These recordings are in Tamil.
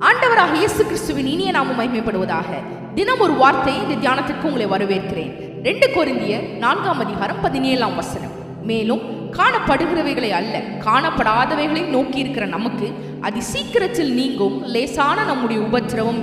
ஆண்டவராக இயேசு கிறிஸ்துவின் இனிய நாமம் மகிமைப்படுவதாக. தினம் ஒரு வார்த்தை இந்த தியானத்திற்கு உங்களை வரவேற்கிறேன். 2 கொரிந்தியர் 4:17. மேலும் காணப்படுகிறவைகளை அல்ல, காணப்படாதவைகளை நோக்கி இருக்கிற நமக்கு அதி சீக்கிரத்தில் நீங்கும் லேசான நம்முடைய உபத்திரவம்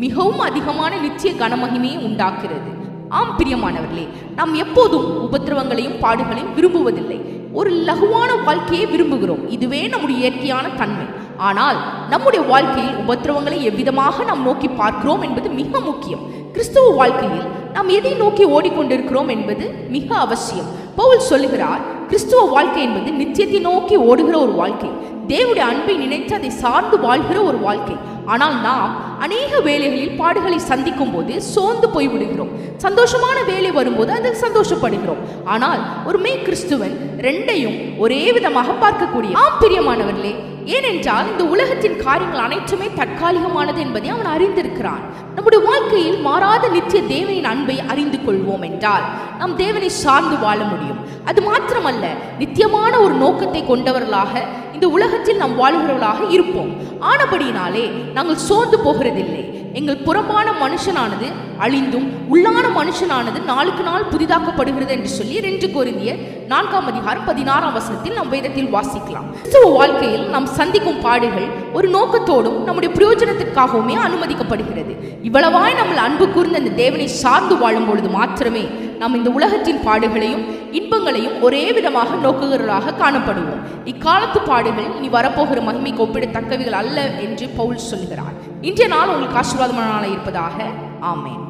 மிகவும் அதிகமான நித்திய கனமகிமையை உண்டாக்குகிறது. ஆம் பிரியமானவர்களே, நாம் எப்போதும் உபத்திரவங்களையும் பாடுகளையும் விரும்புவதில்லை. ஒரு லகுவான வாழ்க்கையை விரும்புகிறோம். இதுவே நம்முடைய இயற்கையான தன்மை. ஆனால் நம்முடைய வாழ்க்கையில் உபத்திரவங்களை எவ்விதமாக நாம் நோக்கி பார்க்கிறோம் என்பது மிக முக்கியம். கிறிஸ்துவ வாழ்க்கையில் நாம் எதை நோக்கி ஓடிக்கொண்டிருக்கிறோம் என்பது மிக அவசியம். பவுல் சொல்லுகிறார், கிறிஸ்துவ வாழ்க்கை என்பது நித்தியத்தை நோக்கி ஓடுகிற ஒரு வாழ்க்கை, தேவனுடைய அன்பை நினைத்து அதை சார்ந்து வாழ்கிற ஒரு வாழ்க்கை. ஆனால் நாம் அநேக வேலைகளில் பாடுகளை சந்திக்கும் போது சோர்ந்து போய்விடுகிறோம். சந்தோஷமான வேலை வரும்போது அதில் சந்தோஷப்படுகிறோம். ஆனால் ஒரு மெய் கிறிஸ்துவன் ரெண்டையும் ஒரே விதமாக பார்க்கக்கூடிய. ஆம் பிரியமானவர்களே, ஏனென்றால் இந்த உலகத்தின் காரியங்கள் அனைத்துமே தற்காலிகமானது என்பதை அவன் அறிந்திருக்கிறான். நம்முடைய வாழ்க்கையில் மாறாத நித்திய தேவனின் அன்பை அறிந்து கொள்வோம் என்றால் நாம் தேவனை சார்ந்து வாழ முடியும். அது மாத்திரமல்ல, நித்தியமான ஒரு நோக்கத்தை கொண்டவர்களாக இந்த உலகத்தில் நாம் வாழ்கிறவர்களாக இருப்போம். ஆனபடியினாலே நாங்கள் சோர்ந்து போகிறதில்லை. எங்கள் புறம்பான மனுஷனானது அழிந்தும் உள்ளான மனுஷனானது நாளுக்கு நாள் புதிதாக்கப்படுகிறது என்று சொல்லி 2 கொரிந்தியர் 4:16 நாம் வேதத்தில் வாசிக்கலாம். கிறிஸ்துவ வாழ்க்கையில் நாம் சந்திக்கும் பாடுகள் ஒரு நோக்கத்தோடும் நம்முடைய பிரயோஜனத்திற்காகவுமே அனுமதிக்கப்படுகிறது. இவ்வளவாய் நம்ம அன்பு கூர்ந்த இந்த தேவனை சார்ந்து வாழும் பொழுது மாத்திரமே நாம் இந்த உலகத்தின் பாடுகளையும் இன்பங்களையும் ஒரே விதமாக நோக்குகிறவர்களாக காணப்படுவோம். இக்காலத்து பாடுகள் இனி வரப்போகிற மகிமைக்கு ஒப்பிடத்தக்கவைகள் அல்ல என்று பவுல் சொல்கிறார். இன்றைய நாள் உங்களுக்கு ஆசீர்வாதமான நாளாக இருப்பதாக. ஆமென்.